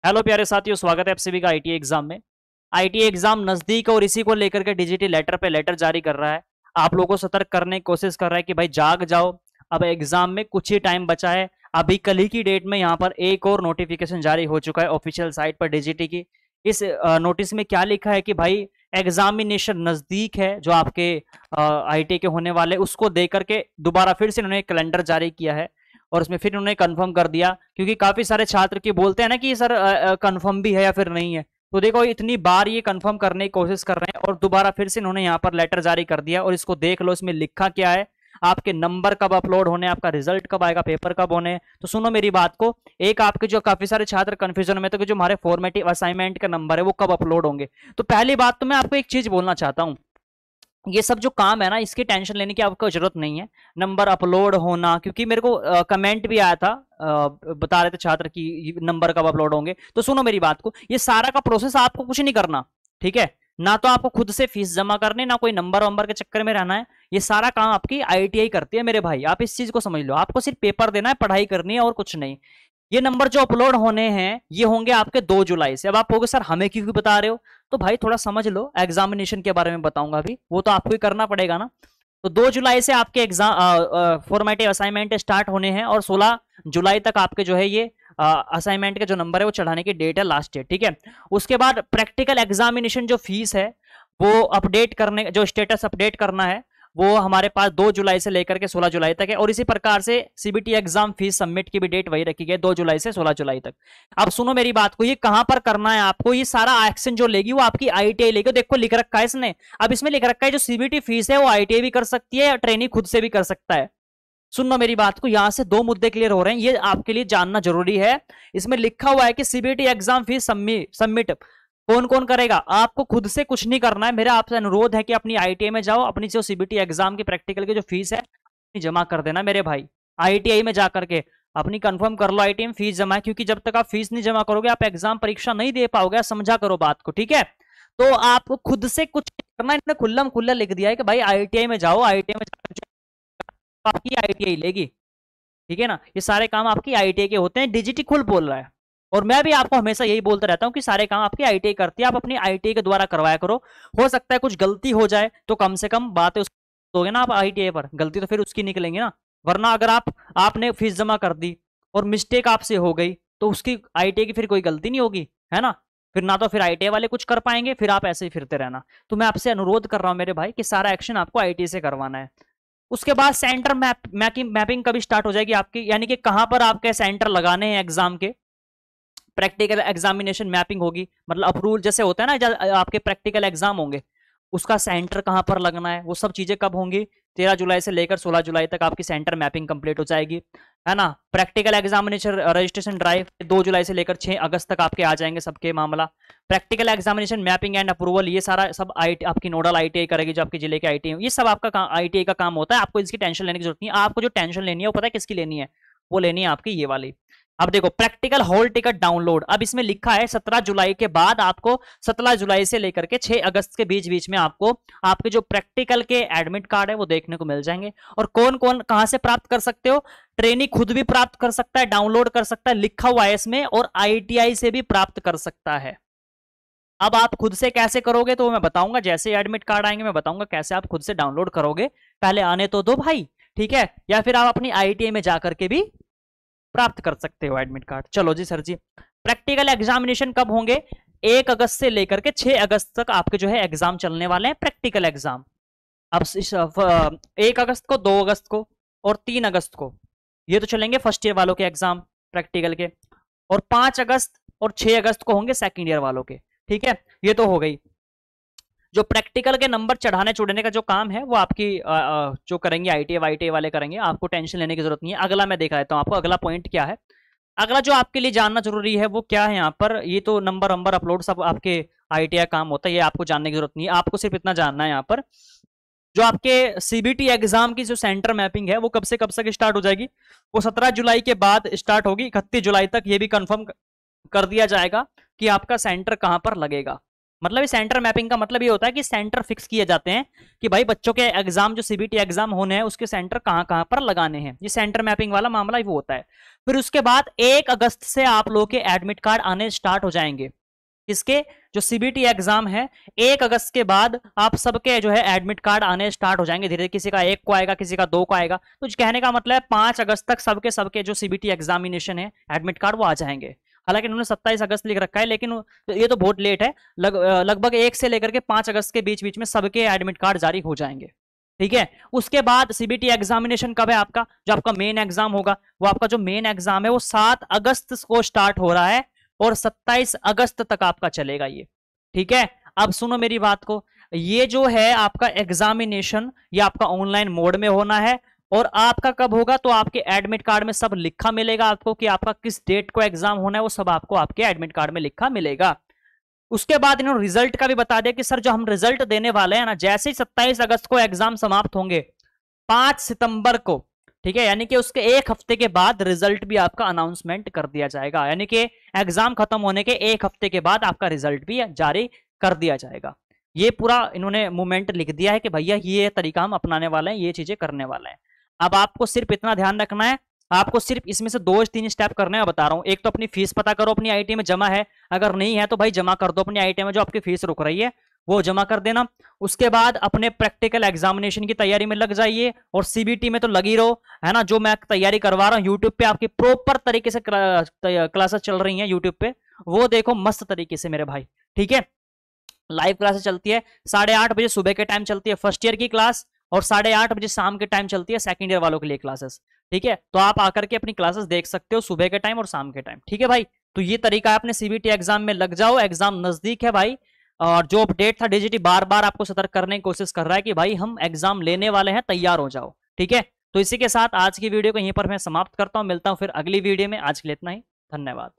Hello प्यारे साथियों, स्वागत है आप सभी का आईटीआई एग्जाम में। आईटीआई एग्जाम नजदीक और इसी को लेकर के डीजीटी लेटर पे लेटर जारी कर रहा है। आप लोगों को सतर्क करने की कोशिश कर रहा है कि भाई जाग जाओ, अब एग्जाम में कुछ ही टाइम बचा है। अभी कल ही की डेट में यहाँ पर एक और नोटिफिकेशन जारी हो चुका है ऑफिशियल साइट पर डीजीटी की। इस नोटिस में क्या लिखा है कि भाई एग्जामिनेशन नजदीक है, जो आपके आईटीआई के होने वाले उसको दे करके दोबारा फिर से इन्होंने कैलेंडर जारी किया है। और उसमें फिर उन्होंने कंफर्म कर दिया, क्योंकि काफी सारे छात्र की बोलते हैं ना कि सर कंफर्म भी है या फिर नहीं है। तो देखो इतनी बार ये कंफर्म करने की कोशिश कर रहे हैं और दोबारा फिर से इन्होंने यहाँ पर लेटर जारी कर दिया। और इसको देख लो, इसमें लिखा क्या है, आपके नंबर कब अपलोड होने, आपका रिजल्ट कब आएगा, पेपर कब होने। तो सुनो मेरी बात को, एक आपके जो काफी सारे छात्र कंफ्यूजन में तो कि जो हमारे फॉर्मेटिव असाइनमेंट का नंबर है वो कब अपलोड होंगे। तो पहली बात तो मैं आपको एक चीज बोलना चाहता हूँ, ये सब जो काम है ना इसकी टेंशन लेने की आपको जरूरत नहीं है। नंबर अपलोड होना, क्योंकि मेरे को कमेंट भी आया था, बता रहे थे छात्र की नंबर कब अपलोड होंगे। तो सुनो मेरी बात को, ये सारा का प्रोसेस आपको कुछ नहीं करना, ठीक है। ना तो आपको खुद से फीस जमा करनी, ना कोई नंबर वंबर के चक्कर में रहना है। ये सारा काम आपकी आईटीआई करती है मेरे भाई, आप इस चीज को समझ लो। आपको सिर्फ पेपर देना है, पढ़ाई करनी है और कुछ नहीं। ये नंबर जो अपलोड होने हैं ये होंगे आपके 2 जुलाई से। अब आप कहोगे सर हमें क्यों बता रहे हो, तो भाई थोड़ा समझ लो, एग्जामिनेशन के बारे में बताऊंगा अभी, वो तो आपको ही करना पड़ेगा ना। तो 2 जुलाई से आपके एग्जाम फॉर्मेटिव असाइनमेंट स्टार्ट होने हैं और 16 जुलाई तक आपके जो है ये असाइनमेंट का जो नंबर है वो चढ़ाने की डेट है, लास्ट डेट, ठीक है। उसके बाद प्रैक्टिकल एग्जामिनेशन जो फीस है वो अपडेट करने, जो स्टेटस अपडेट करना है वो हमारे पास 2 जुलाई से लेकर के 16 जुलाई तक है। और इसी प्रकार से सीबीटी एग्जाम फीस सबमिट की भी डेट वही रखी गई, 2 जुलाई से 16 जुलाई तक। अब सुनो मेरी बात को, ये कहां पर करना है आपको, ये सारा एक्शन जो लेगी वो आपकी आईटीआई लेगी। देखो लिख रखा है इसने, अब इसमें लिख रखा है जो सीबीटी फीस है वो आईटीआई भी कर सकती है, ट्रेनिंग खुद से भी कर सकता है। सुनो मेरी बात को, यहां से 2 मुद्दे क्लियर हो रहे हैं, ये आपके लिए जानना जरूरी है। इसमें लिखा हुआ है कि सीबीटी एग्जाम फीस सबमिट कौन कौन करेगा, आपको खुद से कुछ नहीं करना है। मेरा आपसे अनुरोध है कि अपनी आईटीआई में जाओ, अपनी जो सीबीटी एग्जाम की प्रैक्टिकल की जो फीस है जमा कर देना मेरे भाई। आईटीआई में जाकर के अपनी कंफर्म कर लो आईटीआई में फीस जमा है, क्योंकि जब तक आप फीस नहीं जमा करोगे आप एग्जाम परीक्षा नहीं दे पाओगे। समझा करो बात को, ठीक है। तो आपको खुद से कुछ करना, इन्होंने खुल्लम खुल्ला लिख दिया है कि भाई आईटीआई में जाओ, आईटीआई में जाकर आपकी आईटीआई लेगी, ठीक है ना। ये सारे काम आपकी आईटीआई के होते हैं, डीजीटी खुद बोल रहा है। और मैं भी आपको हमेशा यही बोलता रहता हूं कि सारे काम आपकी आईटीआई करती है, आप अपनी आईटीआई के द्वारा करवाया करो। हो सकता है कुछ गलती हो जाए तो कम से कम बात है दोगे ना आप आईटीआई पर, गलती तो फिर उसकी निकलेंगे ना। वरना अगर आपने फीस जमा कर दी और मिस्टेक आपसे हो गई तो उसकी आईटीआई की फिर कोई गलती नहीं होगी, है ना। फिर ना तो फिर आईटीआई वाले कुछ कर पाएंगे, फिर आप ऐसे ही फिरते रहना। तो मैं आपसे अनुरोध कर रहा हूं मेरे भाई कि सारा एक्शन आपको आईटीआई से करवाना है। उसके बाद सेंटर मैपिंग कभी स्टार्ट हो जाएगी आपकी, यानी कि कहां पर आपके सेंटर लगाने हैं एग्जाम के। प्रैक्टिकल एग्जामिनेशन मैपिंग होगी, मतलब अप्रूवल जैसे होता है ना, आपके प्रैक्टिकल एग्जाम होंगे उसका सेंटर कहां पर लगना है, वो सब चीजें कब होंगी। 13 जुलाई से लेकर 16 जुलाई तक आपकी सेंटर मैपिंग कंप्लीट हो जाएगी, है ना। प्रैक्टिकल एग्जामिनेशन रजिस्ट्रेशन ड्राइव 2 जुलाई से लेकर 6 अगस्त तक आपके आ जाएंगे सबके मामला। Practical examination mapping and approval ये सारा सब आपकी नोडल आईटीआई करेगी, जो आपके जिले के आईटीआई, ये सब आपका आईटीआई का काम होता है। आपको इसकी टेंशन लेने की जरूरत नहीं है। आपको जो टेंशन लेनी है वो पता है किसकी लेनी है, वो लेनी है आपकी ये वाली। अब देखो प्रैक्टिकल हॉल टिकट डाउनलोड, अब इसमें लिखा है 17 जुलाई के बाद आपको 17 जुलाई से लेकर के 6 अगस्त के बीच बीच में आपको आपके जो प्रैक्टिकल के एडमिट कार्ड है वो देखने को मिल जाएंगे। और कौन कौन कहां से प्राप्त कर सकते हो, ट्रेनी खुद भी प्राप्त कर सकता है, डाउनलोड कर सकता है, लिखा हुआ है इसमें, और आईटीआई से भी प्राप्त कर सकता है। अब आप खुद से कैसे करोगे तो मैं बताऊंगा, जैसे एडमिट कार्ड आएंगे मैं बताऊंगा कैसे आप खुद से डाउनलोड करोगे। पहले आने तो दो भाई, ठीक है। या फिर आप अपनी आईटीआई में जाकर के भी प्राप्त कर सकते हो एडमिट कार्ड। चलो जी सर जी, प्रैक्टिकल एग्जामिनेशन कब होंगे, 1 अगस्त से लेकर के 6 अगस्त तक आपके जो है एग्जाम चलने वाले हैं, प्रैक्टिकल एग्जाम। अब 1 अगस्त को, 2 अगस्त को और 3 अगस्त को ये तो चलेंगे फर्स्ट ईयर वालों के एग्जाम प्रैक्टिकल के। और 5 अगस्त और 6 अगस्त को होंगे सेकेंड ईयर वालों के, ठीक है। ये तो हो गई। जो प्रैक्टिकल के नंबर चढ़ाने चुड़ने का जो काम है वो आपकी जो करेंगे आईटीआई वाले करेंगे, आपको टेंशन लेने की जरूरत नहीं है। अगला मैं दिखा देता हूं आपको, अगला पॉइंट क्या है। अगला जो आपके लिए जानना जरूरी है वो क्या है यहाँ पर, ये तो नंबर अपलोड सब आपके आईटीआई काम होता है, ये आपको जानने की जरूरत नहीं है। आपको सिर्फ इतना जानना है यहाँ पर, जो आपके सीबीटी एग्जाम की जो सेंटर मैपिंग है वो कब से कब तक स्टार्ट हो जाएगी, वो 17 जुलाई के बाद स्टार्ट होगी, 31 जुलाई तक ये भी कंफर्म कर दिया जाएगा कि आपका सेंटर कहां पर लगेगा। मतलब ये सेंटर मैपिंग का मतलब ये होता है कि सेंटर फिक्स किए जाते हैं कि भाई बच्चों के एग्जाम जो सीबीटी एग्जाम होने हैं उसके सेंटर कहाँ कहाँ पर लगाने हैं। ये सेंटर मैपिंग वाला मामला वो होता है। फिर उसके बाद 1 अगस्त से आप लोगों के एडमिट कार्ड आने स्टार्ट हो जाएंगे। इसके जो सीबीटी एग्जाम है 1 अगस्त के बाद आप सबके जो है एडमिट कार्ड आने स्टार्ट हो जाएंगे धीरे धीरे। किसी का 1 को आएगा, किसी का 2 को आएगा। तो कहने का मतलब है 5 अगस्त तक सबके सबके जो सीबीटी एग्जामिनेशन है एडमिट कार्ड वो आ जाएंगे। हालांकि इन्होंने 27 अगस्त लिख रखा है, लेकिन ये तो बहुत लेट है। लगभग 1 से लेकर के 5 अगस्त के बीच बीच में सबके एडमिट कार्ड जारी हो जाएंगे। ठीक है। उसके बाद सीबीटी एग्जामिनेशन कब है आपका, जो आपका मेन एग्जाम होगा, वो आपका जो मेन एग्जाम है वो 7 अगस्त को स्टार्ट हो रहा है और 27 अगस्त तक आपका चलेगा ये। ठीक है। अब सुनो मेरी बात को, ये जो है आपका एग्जामिनेशन ये आपका ऑनलाइन मोड में होना है। और आपका कब होगा, तो आपके एडमिट कार्ड में सब लिखा मिलेगा आपको कि आपका किस डेट को एग्जाम होना है, वो सब आपको आपके एडमिट कार्ड में लिखा मिलेगा। उसके बाद इन्होंने रिजल्ट का भी बता दिया कि सर जो हम रिजल्ट देने वाले हैं ना, जैसे ही 27 अगस्त को एग्जाम समाप्त होंगे 5 सितंबर को, ठीक है, यानी कि उसके 1 हफ्ते के बाद रिजल्ट भी आपका अनाउंसमेंट कर दिया जाएगा। यानी कि एग्जाम खत्म होने के 1 हफ्ते के बाद आपका रिजल्ट भी जारी कर दिया जाएगा। ये पूरा इन्होंने मूवमेंट लिख दिया है कि भैया ये तरीका हम अपनाने वाले हैं, ये चीजें करने वाले हैं। अब आपको सिर्फ इतना ध्यान रखना है, आपको सिर्फ इसमें से 2-3 स्टेप करने में बता रहा हूं। एक तो अपनी फीस पता करो, अपनी आईटी में जमा है, अगर नहीं है तो भाई जमा कर दो अपनी आईटी में, जो आपकी फीस रुक रही है वो जमा कर देना। उसके बाद अपने प्रैक्टिकल एग्जामिनेशन की तैयारी में लग जाइए और सीबीटी में तो लगी रहो, है ना। जो मैं तैयारी करवा रहा हूँ यूट्यूब पे आपकी प्रॉपर तरीके से क्लासेस चल रही हैं यूट्यूब पे, वो देखो मस्त तरीके से मेरे भाई। ठीक है। लाइव क्लासेस चलती है 8:30 बजे सुबह के टाइम चलती है फर्स्ट ईयर की क्लास, और 8:30 बजे शाम के टाइम चलती है सेकंड ईयर वालों के लिए क्लासेस। ठीक है। तो आप आकर के अपनी क्लासेस देख सकते हो सुबह के टाइम और शाम के टाइम। ठीक है भाई। तो ये तरीका है, अपने सीबीटी एग्जाम में लग जाओ, एग्जाम नजदीक है भाई। और जो अपडेट था डीजीटी बार बार आपको सतर्क करने की कोशिश कर रहा है कि भाई हम एग्जाम लेने वाले हैं, तैयार हो जाओ। ठीक है। तो इसी के साथ आज की वीडियो को यहीं पर मैं समाप्त करता हूं, मिलता हूं फिर अगली वीडियो में। आज के लिए इतना ही, धन्यवाद।